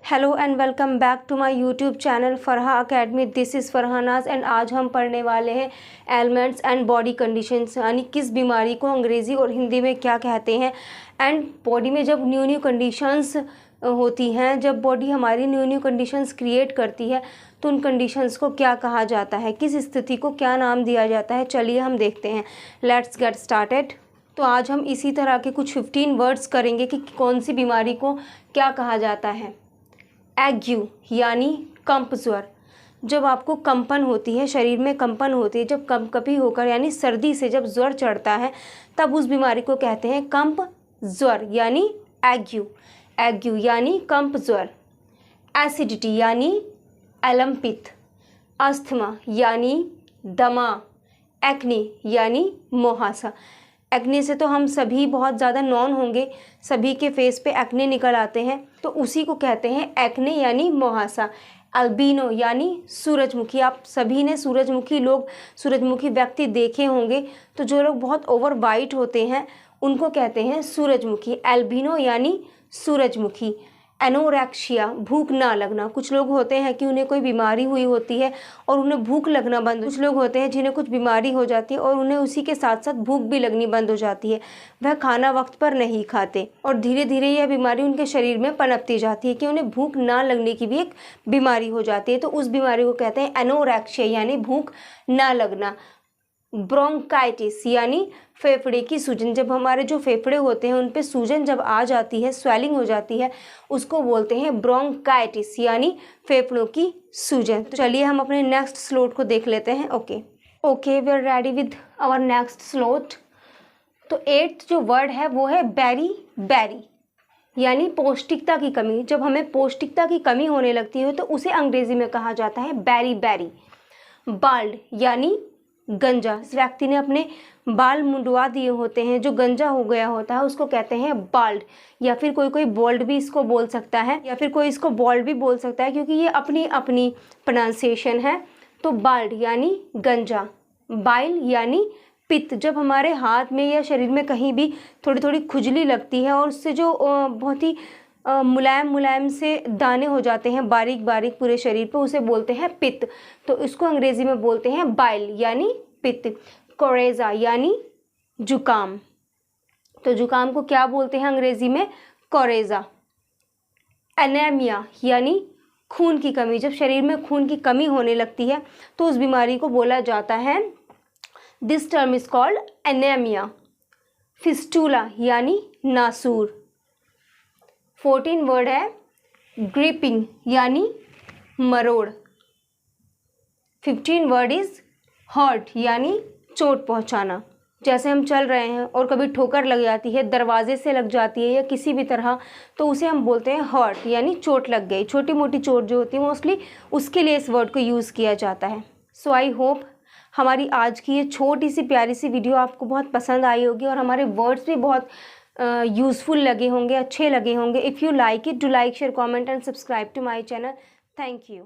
Hello and welcome back to my YouTube channel Farha academy. This is Farhanaz and आज हम पढ़ने वाले हैं एलिमेंट्स एंड बॉडी कंडीशंस, यानी किस बीमारी को अंग्रेज़ी और हिंदी में क्या कहते हैं। एंड बॉडी में जब न्यू न्यू कंडीशंस होती हैं, जब बॉडी हमारी न्यू न्यू कंडीशंस क्रिएट करती है तो उन कंडीशंस को क्या कहा जाता है, किस स्थिति को क्या नाम दिया जाता है। चलिए हम देखते हैं। Let's get started. तो आज हम इसी तरह के कुछ 15 वर्ड्स करेंगे कि कौन सी बीमारी को क्या कहा जाता है। एग्यू यानी कंप ज्वर, जब आपको कंपन होती है, शरीर में कंपन होती है, जब कंपकपी होकर यानी सर्दी से जब ज्वर चढ़ता है तब उस बीमारी को कहते हैं कंप ज्वर यानी एग्यू। एग्यू यानी कंप ज्वर। एसिडिटी यानी एलम्पित। अस्थमा यानी दमा। एक्ने यानी मुहासा। एक्ने से तो हम सभी बहुत ज़्यादा नॉन होंगे, सभी के फेस पे एक्ने निकल आते हैं, तो उसी को कहते हैं एक्ने यानी मुहासा। अल्बिनो यानी सूरजमुखी, आप सभी ने सूरजमुखी व्यक्ति देखे होंगे, तो जो लोग बहुत ओवर वाइट होते हैं उनको कहते हैं सूरजमुखी। एल्बिनो यानी सूरजमुखी। एनोरेक्सिया भूख ना लगना, कुछ लोग होते हैं कि उन्हें कोई बीमारी हुई होती है और उन्हें भूख लगना बंद, कुछ लोग होते हैं जिन्हें कुछ बीमारी हो जाती है और उन्हें उसी के साथ साथ भूख भी लगनी बंद हो जाती है, वह खाना वक्त पर नहीं खाते और धीरे धीरे यह बीमारी उनके शरीर में पनपती जाती है कि उन्हें भूख ना लगने की भी एक बीमारी हो जाती है, तो उस बीमारी को कहते हैं एनोरेक्सिया यानी भूख ना लगना। ब्रोंकाइटिस यानी फेफड़े की सूजन, जब हमारे जो फेफड़े होते हैं उन पे सूजन जब आ जाती है, स्वेलिंग हो जाती है, उसको बोलते हैं ब्रोंकाइटिस यानी फेफड़ों की सूजन। तो चलिए हम अपने नेक्स्ट स्लॉट को देख लेते हैं। Okay we are ready with our next slot. तो 8th जो वर्ड है वो है बैरी बैरी यानी पौष्टिकता की कमी। जब हमें पौष्टिकता की कमी होने लगती है तो उसे अंग्रेजी में कहा जाता है बैरी बैरी। बाल्ड यानी गंजा, इस व्यक्ति ने अपने बाल मुंडवा दिए होते हैं, जो गंजा हो गया होता है उसको कहते हैं बाल्ड, या फिर कोई बोल्ड भी इसको बोल सकता है, या फिर कोई इसको बॉल्ड भी बोल सकता है, क्योंकि ये अपनी अपनी प्रोनाउंसिएशन है। तो बाल्ड यानी गंजा। बाइल यानी पित्त, जब हमारे हाथ में या शरीर में कहीं भी थोड़ी थोड़ी खुजली लगती है और उससे जो बहुत ही मुलायम से दाने हो जाते हैं बारीक बारीक पूरे शरीर पर, उसे बोलते हैं पित्त। तो इसको अंग्रेजी में बोलते हैं बाइल यानी पित्त। कोरेजा यानी जुकाम, तो जुकाम को क्या बोलते हैं अंग्रेजी में? कोरेजा। एनीमिया यानी खून की कमी, जब शरीर में खून की कमी होने लगती है तो उस बीमारी को बोला जाता है, this term is called anaemia. Fistula यानी नासूर। 14 वर्ड है ग्रिपिंग यानी मरोड़। 15 वर्ड इज हर्ट यानी चोट पहुंचाना, जैसे हम चल रहे हैं और कभी ठोकर लग जाती है, दरवाजे से लग जाती है या किसी भी तरह, तो उसे हम बोलते हैं हर्ट यानी चोट लग गई। छोटी मोटी चोट जो होती है मोस्टली उसके लिए इस वर्ड को यूज़ किया जाता है। सो आई होप हमारी आज की ये छोटी सी प्यारी सी वीडियो आपको बहुत पसंद आई होगी और हमारे वर्ड्स भी बहुत यूज़फुल लगे होंगे, अच्छे लगे होंगे। If you like it, do like, share, comment and subscribe to my channel. Thank you.